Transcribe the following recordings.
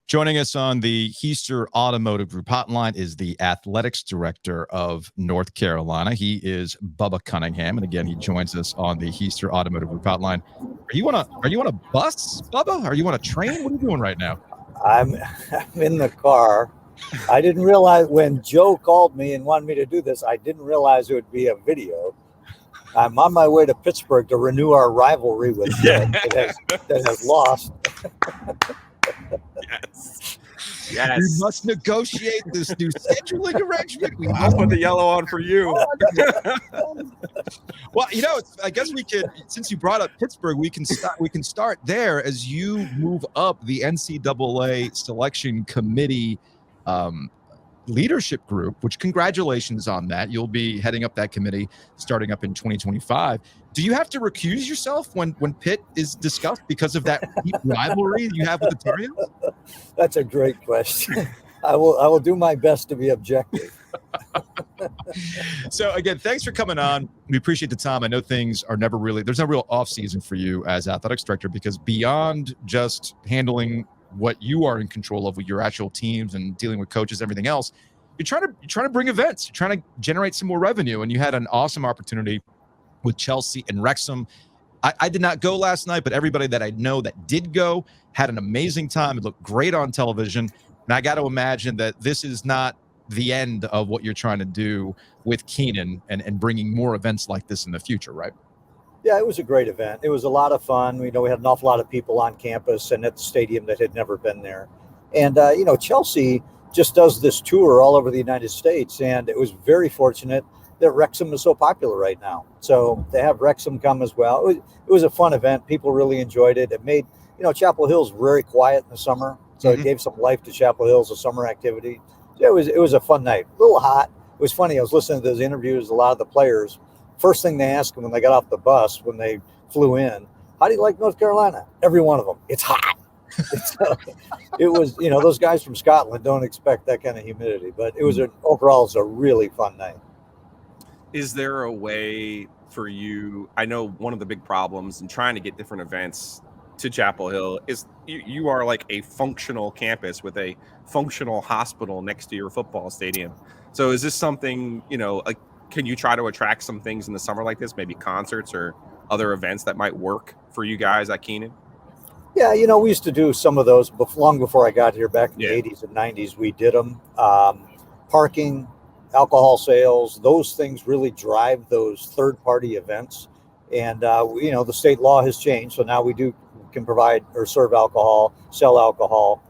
Joining us on the Heister Automotive Group hotline is the athletics director of North Carolina. He is Bubba Cunningham, and again, he joins us on the Heister Automotive Group hotline. Are you on a bus, Bubba? Are you on a train? What are you doing right now? I'm in the car. I didn't realize when Joe called me and wanted me to do this, I didn't realize it would be a video. I'm on my way to Pittsburgh to renew our rivalry with that has lost. Yes. We must negotiate this new scheduling arrangement. I'll put the yellow on for you. Well, I guess we could, since you brought up Pittsburgh, we can start there as you move up the NCAA selection committee leadership group, which congratulations on that. You'll be heading up that committee starting up in 2025. Do you have to recuse yourself when Pitt is discussed because of that deep rivalry you have with the Tar Heels? That's a great question. I will do my best to be objective. So again, thanks for coming on. We appreciate the time. I know things are there's no real off season for you as athletics director, because beyond just handling what you are in control of with your actual teams and dealing with coaches, everything else, you're trying to bring events, you're trying to generate some more revenue. And you had an awesome opportunity with Chelsea and Wrexham. I did not go last night, but everybody that I know that did go had an amazing time. It looked great on television. And I got to imagine that this is not the end of what you're trying to do with Kenan and bringing more events like this in the future, right? Yeah, it was a great event. It was a lot of fun. We had an awful lot of people on campus and at the stadium that had never been there. And, Chelsea just does this tour all over the United States. And it was very fortunate that Wrexham is so popular right now. So to have Wrexham come as well, it was a fun event. People really enjoyed it. It made, Chapel Hill's very quiet in the summer. So it gave some life to Chapel Hill's, a summer activity. It was a fun night, a little hot. It was funny. I was listening to those interviews, a lot of the players. First thing they asked them when they got off the bus, when they flew in, how do you like North Carolina? Every one of them, it's hot. It was, those guys from Scotland don't expect that kind of humidity, but overall, it's a really fun night. Is there a way for you? I know one of the big problems in trying to get different events to Chapel Hill is you are like a functional campus with a functional hospital next to your football stadium. So is this something, can you try to attract some things in the summer like this, maybe concerts or other events that might work for you guys at Kenan? Yeah, we used to do some of those long before I got here back in the 80s and 90s. We did them. Parking, alcohol sales, those things really drive those third-party events. And, the state law has changed. So now we can provide or serve alcohol, sell alcohol.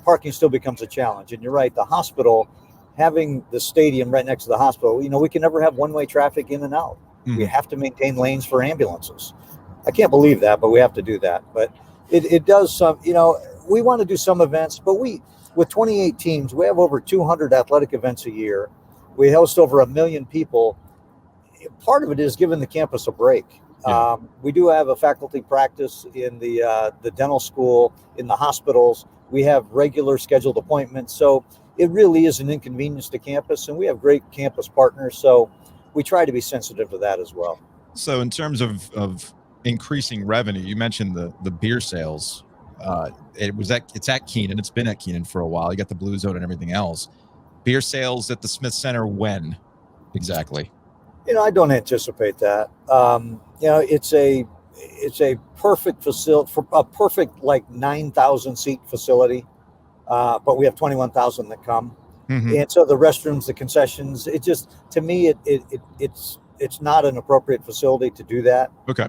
Parking still becomes a challenge. And you're right, the hospital, having the stadium right next to the hospital, we can never have one-way traffic in and out. Mm-hmm. We have to maintain lanes for ambulances. I can't believe that, but we have to do that. But it does some, we want to do some events, but with 28 teams, we have over 200 athletic events a year. We host over 1 million people. Part of it is giving the campus a break. Yeah. We do have a faculty practice in the dental school, in the hospitals. We have regular scheduled appointments. So it really is an inconvenience to campus, and we have great campus partners. So we try to be sensitive to that as well. So in terms of increasing revenue, you mentioned the beer sales. It's at Kenan. It's been at Kenan for a while. You got the Blue Zone and everything else. Beer sales at the Smith Center when exactly? I don't anticipate that. It's a perfect facility for a perfect 9,000 seat facility. But we have 21,000 that come. Mm-hmm. And so the restrooms, the concessions, it just, to me, it's not an appropriate facility to do that. Okay.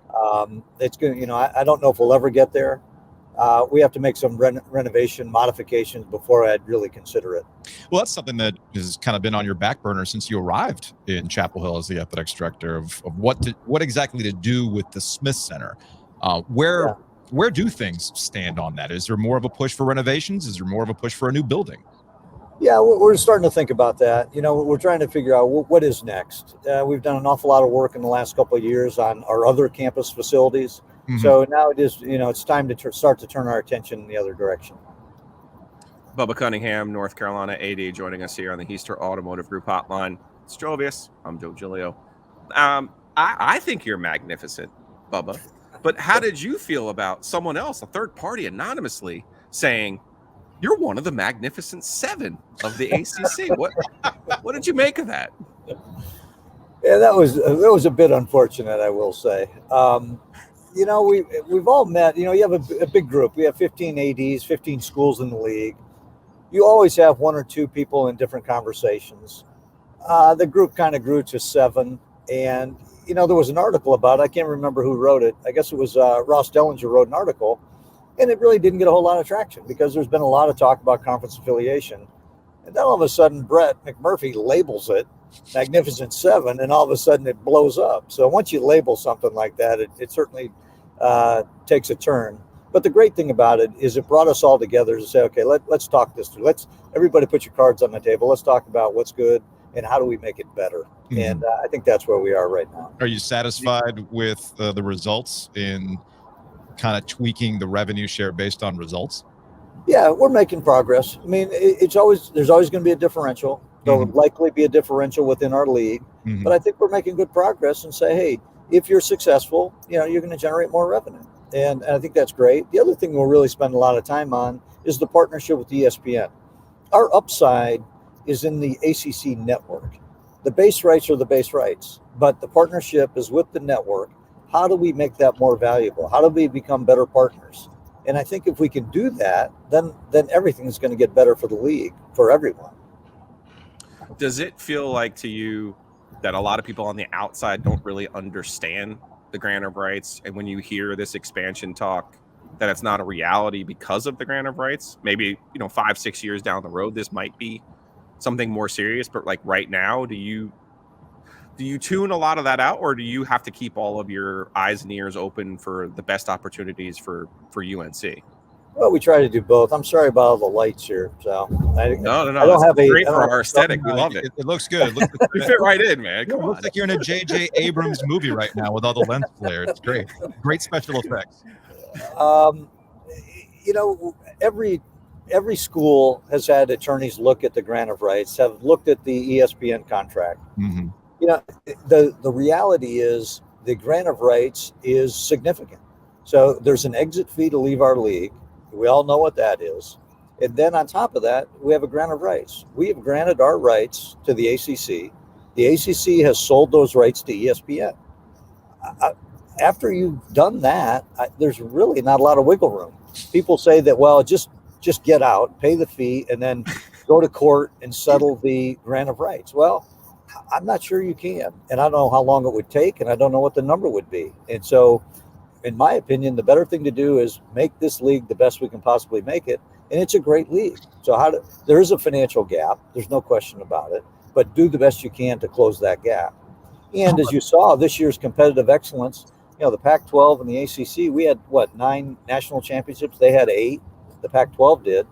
It's going to, I don't know if we'll ever get there. We have to make some renovation modifications before I'd really consider it. Well, that's something that has kind of been on your back burner since you arrived in Chapel Hill as the athletics director of what exactly to do with the Smith Center. Where do things stand on that? Is there more of a push for renovations? Is there more of a push for a new building? Yeah, we're starting to think about that. We're trying to figure out what is next. We've done an awful lot of work in the last couple of years on our other campus facilities. Mm-hmm. So now it is, it's time to start to turn our attention in the other direction. Bubba Cunningham, North Carolina AD, joining us here on the Heister Automotive Group hotline. It's Joe Ovies. I'm Joe Giglio. I think you're magnificent, Bubba. But how did you feel about someone else, a third party, anonymously saying, You're one of the Magnificent Seven of the ACC. What did you make of that? Yeah, that was a bit unfortunate, I will say. We've all met. You have a big group. We have 15 ADs, 15 schools in the league. You always have one or two people in different conversations. The group kind of grew to 7, and there was an article about it. I can't remember who wrote it. I guess it was Ross Dellinger wrote an article, and it really didn't get a whole lot of traction because there's been a lot of talk about conference affiliation. And then all of a sudden, Brett McMurphy labels it Magnificent 7, and all of a sudden it blows up. So once you label something like that, it certainly takes a turn. But the great thing about it is it brought us all together to say, okay, let's talk this through. Everybody put your cards on the table. Let's talk about what's good and how do we make it better. Mm-hmm. And I think that's where we are right now. Are you satisfied with the results in kind of tweaking the revenue share based on results? Yeah, we're making progress. I mean, there's always going to be a differential. There will likely be a differential within our league, but I think we're making good progress and say, hey, if you're successful, you're going to generate more revenue. And I think that's great. The other thing we'll really spend a lot of time on is the partnership with ESPN. Our upside is in the ACC network. The base rights are the base rights, but the partnership is with the network. How do we make that more valuable? How do we become better partners? And I think if we can do that, then everything is going to get better for the league, for everyone. Does it feel like to you that a lot of people on the outside don't really understand the grant of rights? And when you hear this expansion talk, that it's not a reality because of the grant of rights? Maybe, 5-6 years down the road, this might be something more serious. But like right now, do you tune a lot of that out, or do you have to keep all of your eyes and ears open for the best opportunities for UNC? Well, we try to do both. I'm sorry about all the lights here. So no. I don't have great for our aesthetic. We love it. It looks good. You fit right in, man. Come on. It looks like you're in a J.J. Abrams movie right now with all the lens flare. It's great. Great special effects. Every school has had attorneys look at the grant of rights, have looked at the ESPN contract. Mm-hmm. The reality is the grant of rights is significant. So there's an exit fee to leave our league. We all know what that is. And then on top of that, we have a grant of rights. We have granted our rights to the ACC. The ACC has sold those rights to ESPN. After you've done that, there's really not a lot of wiggle room. People say that, well, just get out, pay the fee, and then go to court and settle the grant of rights. Well, I'm not sure you can. And I don't know how long it would take, and I don't know what the number would be. And so, in my opinion, the better thing to do is make this league the best we can possibly make it. And it's a great league. So there is a financial gap. There's no question about it. But do the best you can to close that gap. And as you saw, this year's competitive excellence, the Pac-12 and the ACC, we had, 9 national championships? They had 8. The Pac-12 did.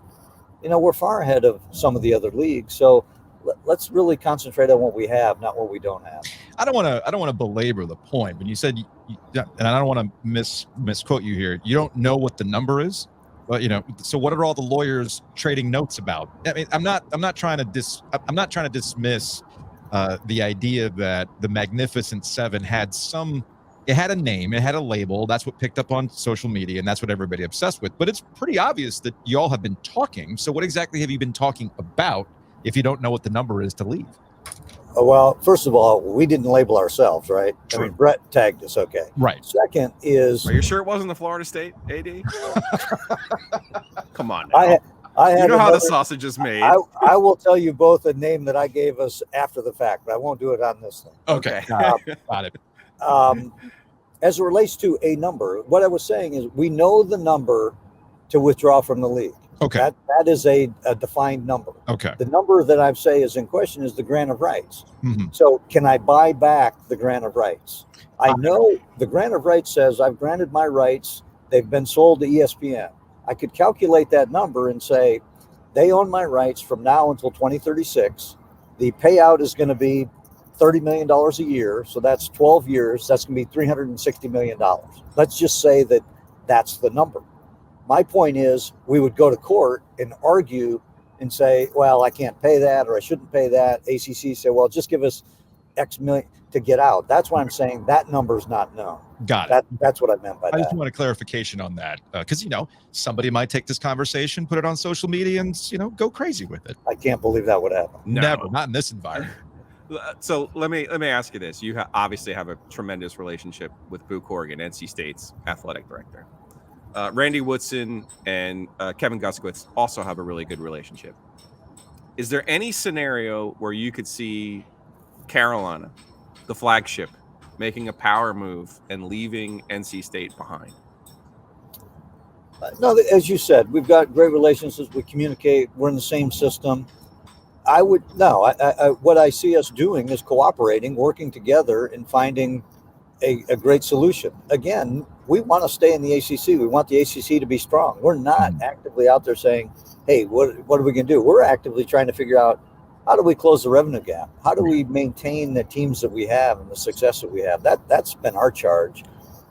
We're far ahead of some of the other leagues. So let's really concentrate on what we have, not what we don't have. I don't want to belabor the point, but you said, and I don't want to misquote you here. You don't know what the number is, but so what are all the lawyers trading notes about? I mean, I'm not trying to dismiss the idea that the Magnificent 7 had it had a name, it had a label. That's what picked up on social media, and that's what everybody obsessed with. But it's pretty obvious that y'all have been talking. So what exactly have you been talking about if you don't know what the number is to leave? Well, first of all, we didn't label ourselves, right? True. I mean, Brett tagged us, okay. Right. Second is... Are you sure it wasn't the Florida State AD? Come on now. I had how the sausage is made. I will tell you both a name that I gave us after the fact, but I won't do it on this thing. Okay. Got it. As it relates to a number, what I was saying is we know the number to withdraw from the league. Okay. That is a defined number. Okay. The number that I say is in question is the grant of rights. Mm-hmm. So can I buy back the grant of rights? I know the grant of rights says I've granted my rights. They've been sold to ESPN. I could calculate that number and say they own my rights from now until 2036. The payout is going to be $30 million a year. So that's 12 years. That's going to be $360 million. Let's just say that that's the number. My point is we would go to court and argue and say, well, I can't pay that or I shouldn't pay that. ACC say, well, just give us X million. to get out. That's why I'm saying that number's not known. Got it. That's what I meant by that. I just want a clarification on that because, somebody might take this conversation, put it on social media and, go crazy with it. I can't believe that would happen. Never, not in this environment. So let me ask you this. You obviously have a tremendous relationship with Boo Corrigan, NC State's athletic director. Randy Woodson and Kevin Guskowitz also have a really good relationship. Is there any scenario where you could see Carolina, the flagship, making a power move and leaving NC State behind? No, as you said, we've got great relationships. We communicate. We're in the same system. What I see us doing is cooperating, working together, and finding a great solution. Again, we want to stay in the ACC. We want the ACC to be strong. We're not actively out there saying, hey, what are we going to do? We're actively trying to figure out, how do we close the revenue gap? How do we maintain the teams that we have and the success that we have? That's been our charge.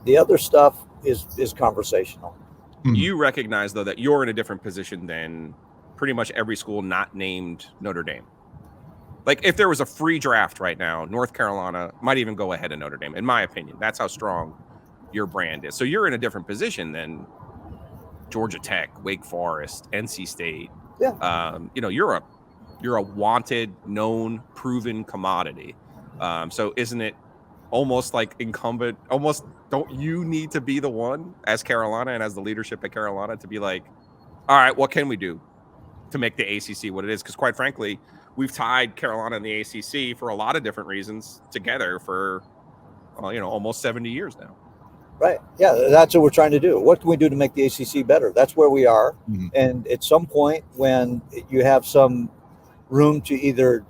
The other stuff is conversational. You recognize, though, that you're in a different position than pretty much every school not named Notre Dame. Like, if there was a free draft right now, North Carolina might even go ahead of Notre Dame, in my opinion. That's how strong your brand is. So you're in a different position than Georgia Tech, Wake Forest, NC State. Yeah. You're a wanted, known, proven commodity. So isn't it almost like incumbent? Almost, don't you need to be the one as Carolina and as the leadership at Carolina to be like, all right, what can we do to make the ACC what it is? Because quite frankly, we've tied Carolina and the ACC for a lot of different reasons together for, almost 70 years now. Right. Yeah, that's what we're trying to do. What can we do to make the ACC better? That's where we are. Mm-hmm. And at some point when you have some room to either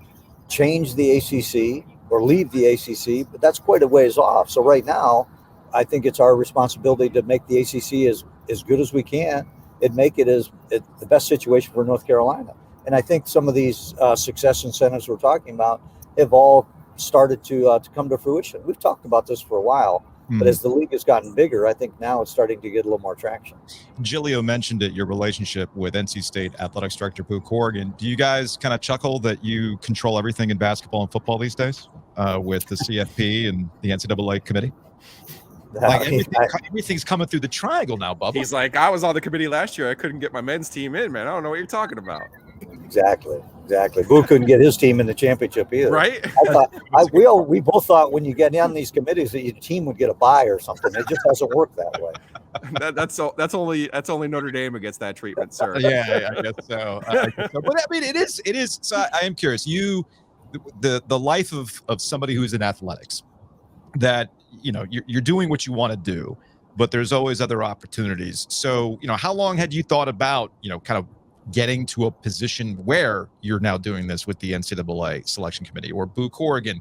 change the ACC or leave the ACC, but that's quite a ways off. So right now, I think it's our responsibility to make the ACC as good as we can and make it as the best situation for North Carolina. And I think some of these success incentives we're talking about have all started to come to fruition. We've talked about this for a while, but as the league has gotten bigger, I think now it's starting to get a little more traction. Giglio mentioned it, your relationship with NC State Athletics Director Boo Corrigan. Do you guys kind of chuckle that you control everything in basketball and football these days with the CFP and the NCAA committee? Like everything's coming through the triangle now, Bubba. He's like, I was on the committee last year. I couldn't get my men's team in, man. I don't know what you're talking about. Exactly. Boo couldn't get his team in the championship either. Right? We both thought when you get on these committees that your team would get a bye or something. It just doesn't work that way. That's only Notre Dame who gets that treatment, sir. Yeah, I guess so. But I mean, it is. So I am curious. The life of somebody who's in athletics, that you're doing what you want to do, but there's always other opportunities. So how long had you thought about kind of getting to a position where you're now doing this with the NCAA selection committee, or Boo Corrigan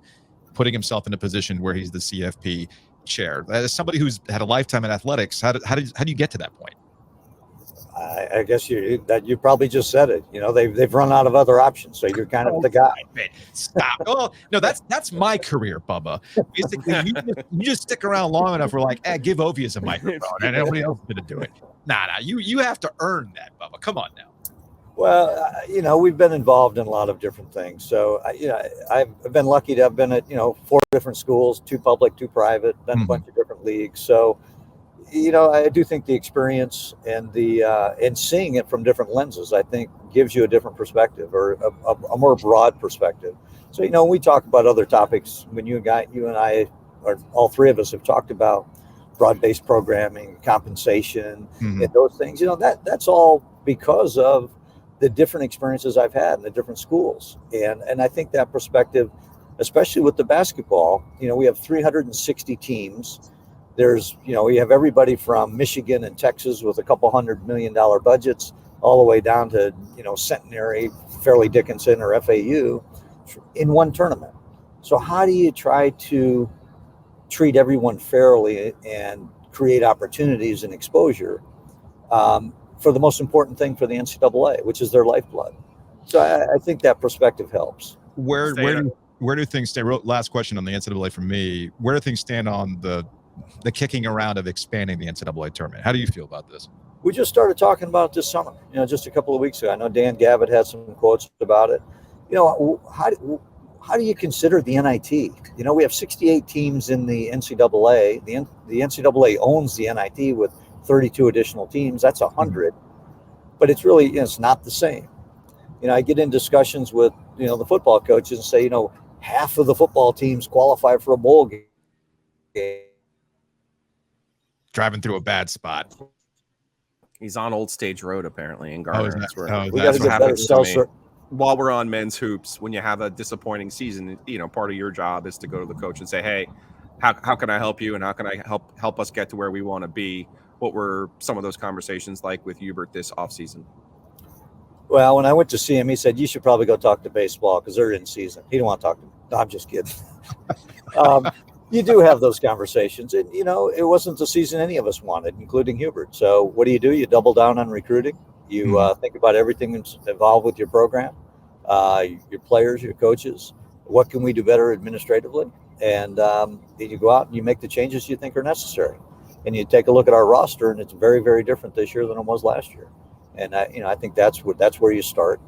putting himself in a position where he's the CFP chair? As somebody who's had a lifetime in athletics, how do you get to that point? I guess you probably just said it. They've run out of other options, so you're kind of the guy. Stop. Oh no, that's my career, Bubba. Basically, you just stick around long enough. We're like, give Ovies a microphone, and nobody else is going to do it. Nah. You have to earn that, Bubba. Come on now. Well, we've been involved in a lot of different things. So, I've been lucky to have been at 4 different schools, 2 public, 2 private, done a bunch of different leagues. So, I do think the experience and and seeing it from different lenses, I think, gives you a different perspective, or a more broad perspective. So, when we talk about other topics, when you and I, or all 3 of us, have talked about broad-based programming, compensation, and those things, that's all because of the different experiences I've had in the different schools. And I think that perspective, especially with the basketball, we have 360 teams. There's, we have everybody from Michigan and Texas with a couple $100 million budgets, all the way down to, Centenary, Fairleigh Dickinson, or FAU in one tournament. So how do you try to treat everyone fairly and create opportunities and exposure for the most important thing for the NCAA, which is their lifeblood? So I think that perspective helps. Where do things stand? Last question on the NCAA from me. Where do things stand on the kicking around of expanding the NCAA tournament? How do you feel about this? We just started talking about it this summer, just a couple of weeks ago. I know Dan Gavitt had some quotes about it. how do you consider the NIT? You know, we have 68 teams in the NCAA. The NCAA owns the NIT with 32 additional teams. That's 100, but it's really, you know, it's not the same. You know, I get in discussions with, you know, the football coaches and say, you know, half of the football teams qualify for a bowl game. Driving through a bad spot. He's on Old Stage Road apparently in Garner. We got to get better sales. While we're on men's hoops, when you have a disappointing season, you know, part of your job is to go to the coach and say, hey, how can I help you, and how can I help us get to where we want to be? What were some of those conversations like with Hubert this offseason? Well, when I went to see him, he said, you should probably go talk to baseball because they're in season. He didn't want to talk to me. No, I'm just kidding. You do have those conversations. And, you know, it wasn't the season any of us wanted, including Hubert. So what do? You double down on recruiting. You think about everything that's involved with your program, your players, your coaches. What can we do better administratively? And then you go out and you make the changes you think are necessary. And you take a look at our roster, and it's very, very different this year than it was last year. And I think that's where you start.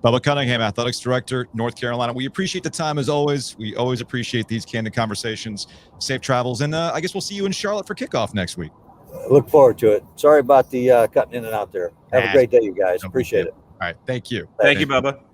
Bubba Cunningham, Athletics Director, North Carolina. We appreciate the time as always. We always appreciate these candid conversations. Safe travels, and I guess we'll see you in Charlotte for kickoff next week. Look forward to it. Sorry about the cutting in and out there. Have a great day, you guys. Appreciate it. All right. Thank you. Thank you, Bubba.